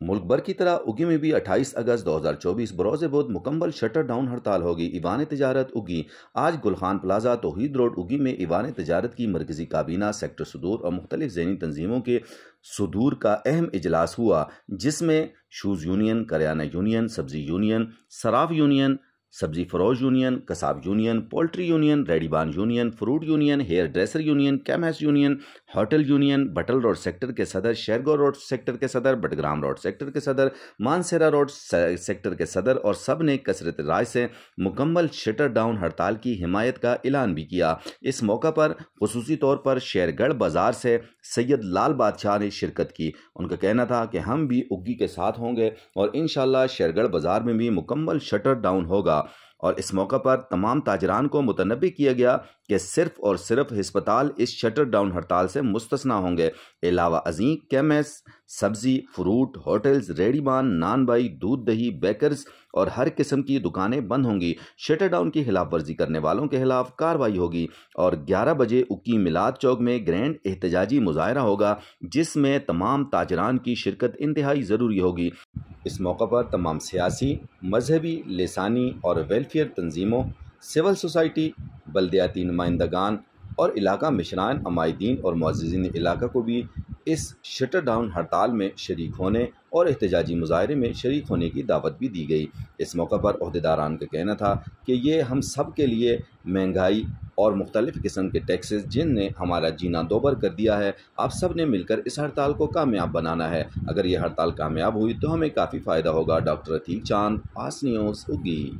ملک بھر کی طرح اگی میں بھی 28 اگست 2024 بروز بدھ مکمل شٹر ڈاؤن ہڑتال ہوگی۔ ایوان تجارت اگی آج گلخان پلازا توحید روڈ اگی میں ایوان تجارت کی مرکزی کابینہ سیکٹر صدور اور مختلف ذہنی تنظیموں کے صدور کا اہم اجلاس ہوا، جس میں شوز یونین، کریانہ یونین، سبزی یونین، صراف یونین، سبزی فروش یونین، قصاب یونین، پولٹری یونین، ریڈی بان union, fruit union, hair dresser union, chemist union, hotel union, بٹل روڈ سیکٹر کے صدر، شیرگو روڈ سیکٹر کے صدر، بٹگرام روڈ سیکٹر کے صدر، مانسیرا روڈ سیکٹر کے صدر اور سب نے کثرت رائے سے مکمل شٹر ڈاؤن ہڑتال کی حمایت کا اعلان بھی کیا۔ اس موقع پر خصوصی طور پر شیرگڑھ بازار سے سید لال بادشاہ نے شرکت کی۔ ان کا کہنا تھا کہ ہم بھی اگی کے ساتھ ہوں گے اور انشاءاللہ شیرگڑھ بازار میں بھی مکمل شٹر ڈاؤن ہوگا، اور اس موقع پر تمام تاجران کو متنبہ کیا گیا کہ صرف اور صرف ہسپتال اس شٹر ڈاؤن ہڑتال سے مستثنی ہوں گے۔ علاوہ ازیں کیمس، سبزی، فروٹ، ہوٹلز، ریڈی بان، نان بائی، دودھ دہی، بیکرز اور ہر قسم کی دکانیں بند ہوں گی۔ شٹر ڈاؤن کی خلاف ورزی کرنے والوں کے خلاف کارروائی ہوگی اور 11 بجے اکی میلاد چوک میں گرینڈ احتجاجی مظاہرہ ہوگا، جس میں تمام تاجران کی شرکت انتہائی ضروری ہوگی۔ اس موقع پر تمام سیاسی، مذہبی، لسانی اور ویلفیئر تنظیموں، سول سوسائٹی، بلدیاتی نمائندگان اور علاقہ مشران، عمائدین اور معززین علاقہ کو بھی اس شٹر ڈاؤن ہڑتال میں شریک ہونے اور احتجاجی مظاہرے میں شریک ہونے کی دعوت بھی دی گئی۔ اس موقع پر عہدیداران کا کہنا تھا کہ یہ ہم سب کے لیے مہنگائی اور مختلف قسم کے ٹیکسز جن نے ہمارا جینا دوبر کر دیا ہے، آپ سب نے مل کر اس ہڑتال کو کامیاب بنانا ہے۔ اگر یہ ہڑتال کامیاب ہوئی تو ہمیں کافی فائدہ ہوگا۔ ڈاکٹر عتیق چاند، آس نیوز، اگی۔